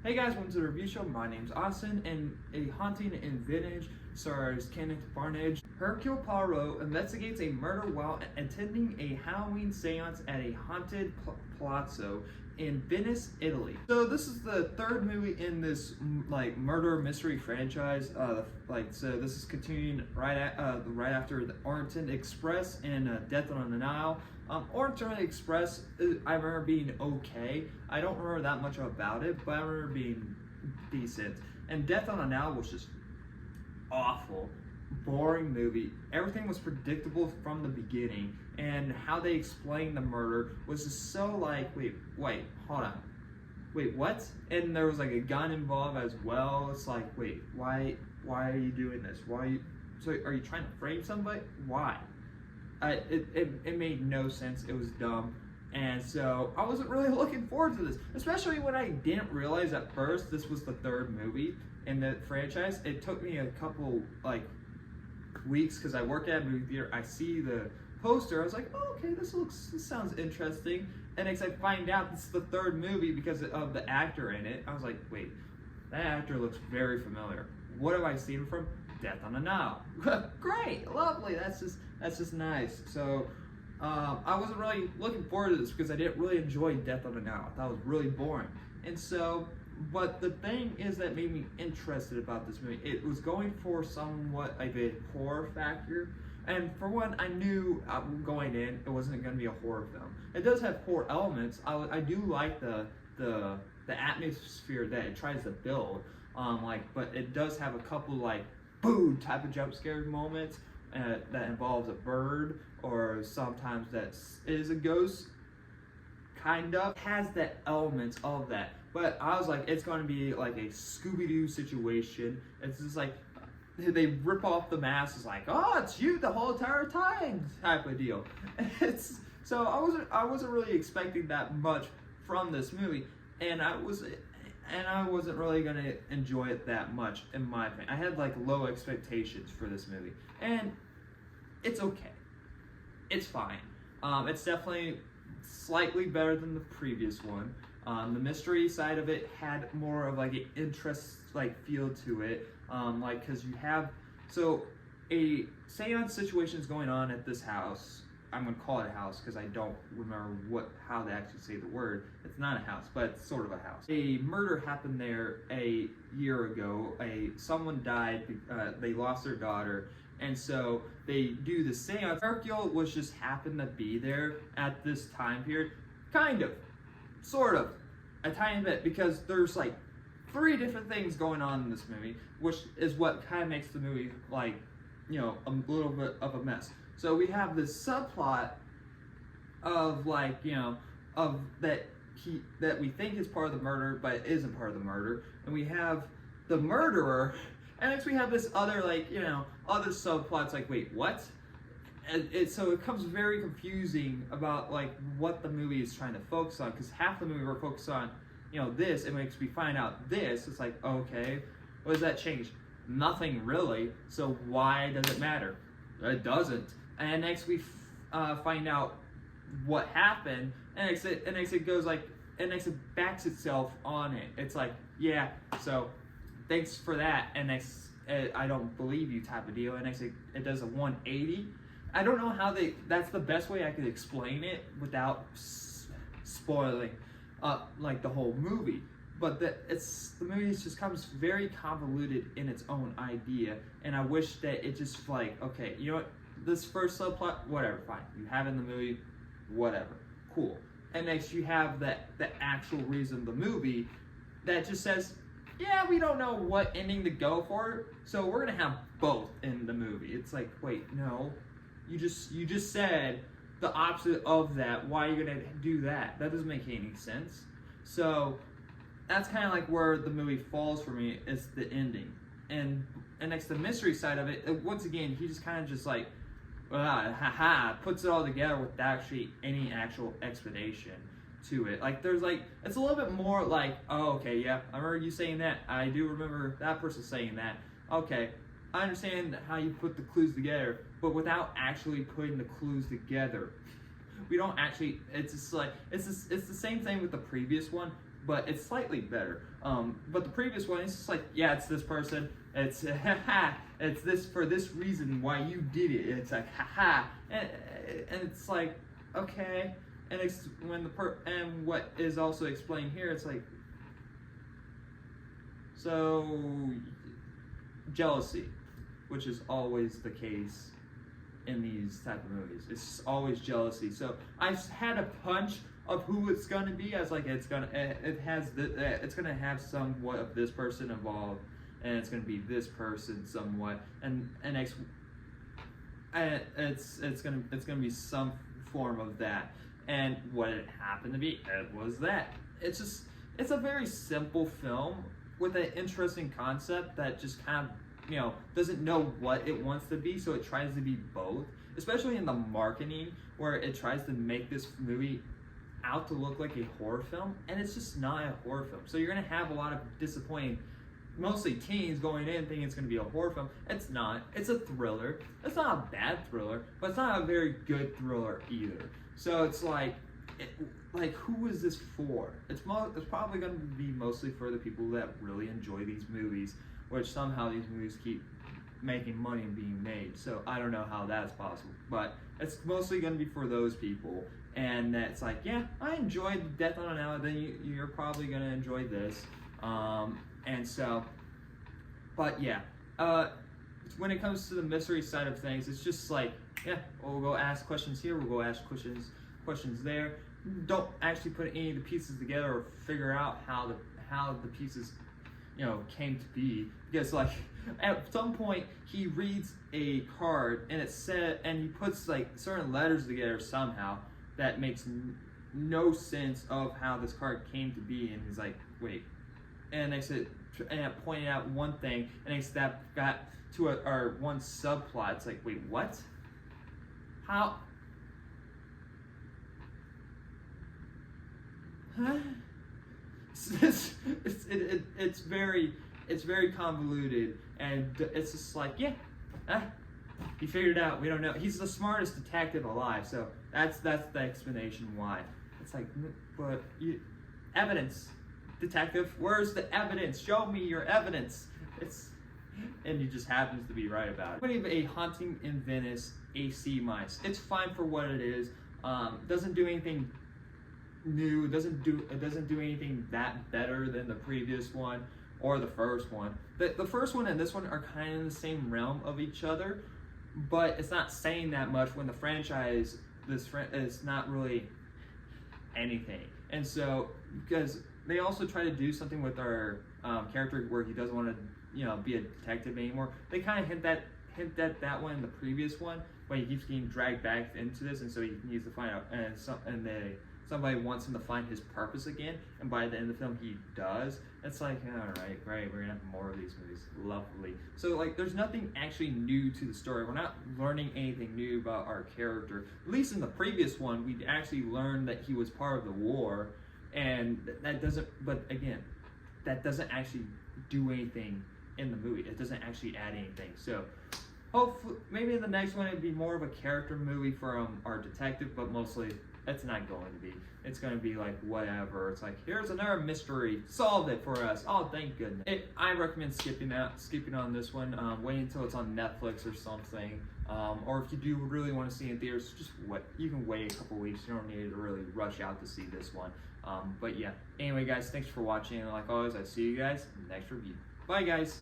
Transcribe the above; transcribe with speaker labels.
Speaker 1: Hey guys, welcome to the review show. My name's Austin, and A Haunting in Venice stars Kenneth Branagh. Hercule Poirot investigates a murder while attending a Halloween seance at a haunted palazzo in Venice, Italy. So this is the third movie in this murder mystery franchise. So this is continuing right after the Orient Express and Death on the Nile. Orient Express, I remember being okay. I don't remember that much about it, but I remember being decent. And Death on the Nile was just awful, boring movie. Everything was predictable from the beginning, and how they explained the murder was just so like, wait, hold on. Wait, what? And there was like a gun involved as well. It's like, wait, why are you doing this? So are you trying to frame somebody? Why? It made no sense. It was dumb. And so I wasn't really looking forward to this, especially when I didn't realize at first this was the third movie in the franchise. It took me a couple weeks because I work at a movie theater. I see the poster. I was like, oh, okay, this sounds interesting. And as I find out this is the third movie because of the actor in it, I was like, wait, that actor looks very familiar. What have I seen from? Death on the Nile. Great, lovely. That's just nice. So I wasn't really looking forward to this because I didn't really enjoy Death on the Nile. I thought it was really boring. And so, but the thing is that made me interested about this movie. It was going for somewhat of a horror factor. And for one, I knew going in it wasn't going to be a horror film. It does have horror elements. I do like the atmosphere that it tries to build. But it does have a couple boo type of jump scare moments that involves a bird, or sometimes that is a ghost. Kind of it has the elements of that, but I was like, it's going to be like a Scooby-Doo situation. It's just like they rip off the mask. It's like, oh, it's you the whole entire time type of deal. So I wasn't really expecting that much from this movie, and I wasn't really gonna enjoy it that much, in my opinion. I had low expectations for this movie, and it's okay. It's fine. It's definitely slightly better than the previous one. The mystery side of it had more of an interest feel to it, because you have a seance situation is going on at this house. I'm going to call it a house because I don't remember how they actually say the word. It's not a house, but it's sort of a house. A murder happened there a year ago. Someone died. They lost their daughter, and so they do the seance. Hercule was just happened to be there at this time period, kind of, sort of, a tiny bit, because there's 3 different things going on in this movie, which is what kind of makes the movie a little bit of a mess. So we have this subplot of that we think is part of the murder, but it isn't part of the murder, and we have the murderer, and next we have this other other subplots wait, what? And so it becomes very confusing about what the movie is trying to focus on, because half the movie we're focused on this, and when we find out this, it's okay, what does that change? Nothing really. So why does it matter? It doesn't. And next we find out what happened, and next it goes and next it backs itself on it. It's yeah, so thanks for that, and next I don't believe you type of deal, and next it does a 180. I don't know how that's the best way I could explain it without spoiling the whole movie. But the movie just comes very convoluted in its own idea, and I wish that it just okay, you know what, this first subplot, whatever, fine, you have it in the movie, whatever, cool. And next you have the actual reason of the movie that just says, yeah, we don't know what ending to go for, so we're gonna have both in the movie. It's wait, no, you just said the opposite of that. Why are you gonna do that? That doesn't make any sense. So that's kind of where the movie falls for me, is the ending. And next, the mystery side of it, once again, he just kind of just puts it all together without actually any actual explanation to it. There's it's a little bit more oh, okay, yeah, I remember you saying that. I do remember that person saying that. Okay, I understand how you put the clues together, but without actually putting the clues together. We don't actually, it's just it's the same thing with the previous one, but it's slightly better. But the previous one, it's just like, yeah, it's this person, it's it's this for this reason why you did it. It's like and it's like, okay, and it's when and what is also explained here, it's like, so jealousy, which is always the case in these type of movies. It's always jealousy. So I've had a hunch of who it's gonna be. I was like, it's gonna have somewhat of this person involved, and it's gonna be this person somewhat, and it's gonna be some form of that. And what it happened to be, it was that. It's a very simple film with an interesting concept that just kind of, doesn't know what it wants to be, so it tries to be both, especially in the marketing, where it tries to make this movie out to look like a horror film, and it's just not a horror film. So you're gonna have a lot of disappointing, mostly teens, going in thinking it's gonna be a horror film. It's not. It's a thriller. It's not a bad thriller, but it's not a very good thriller either. So it's like, who is this for? It's probably gonna be mostly for the people that really enjoy these movies, which somehow these movies keep making money and being made. So I don't know how that's possible, but it's mostly going to be for those people. And that's like, yeah, I enjoyed Death on an Island, then you're probably going to enjoy this. And so, but yeah, when it comes to the mystery side of things, it's just like, yeah, we'll go ask questions here, we'll go ask questions there. Don't actually put any of the pieces together or figure out how the pieces came to be, because like at some point he reads a card and and he puts like certain letters together somehow that makes no sense of how this card came to be, and he's like, wait, and they said, and I pointed out one thing, and that got to our one subplot. It's like, wait, what? How? Huh? It's very convoluted, and it's just like, yeah, he figured it out. We don't know. He's the smartest detective alive, so that's the explanation why. It's like, but evidence, detective. Where's the evidence? Show me your evidence. And he just happens to be right about it. I'm gonna give A Haunting in Venice a C-. It's fine for what it is. Doesn't do anything new. It doesn't do anything that better than the previous one or the first one. The first one and this one are kind of in the same realm of each other, but it's not saying that much when the franchise is not really anything. And so, because they also try to do something with our character where he doesn't want to be a detective anymore. They kind of hint at that one in the previous one, but he keeps getting dragged back into this, and so he needs to find out, somebody wants him to find his purpose again, and by the end of the film he does. It's like, all right, great, we're gonna have more of these movies. Lovely. So like, there's nothing actually new to the story. We're not learning anything new about our character. At least in the previous one, we actually learned that he was part of the war, and that doesn't actually do anything in the movie. It doesn't actually add anything. So hopefully, maybe in the next one it'd be more of a character movie for our detective, but mostly it's not going to be. It's going to be like whatever. It's like, here's another mystery. Solve it for us. Oh, thank goodness. I recommend skipping on this one. Wait until it's on Netflix or something. Or if you do really want to see it in theaters, just wait. You can wait a couple weeks. You don't need to really rush out to see this one. But yeah. Anyway, guys, thanks for watching. And like always, I see you guys in the next review. Bye, guys.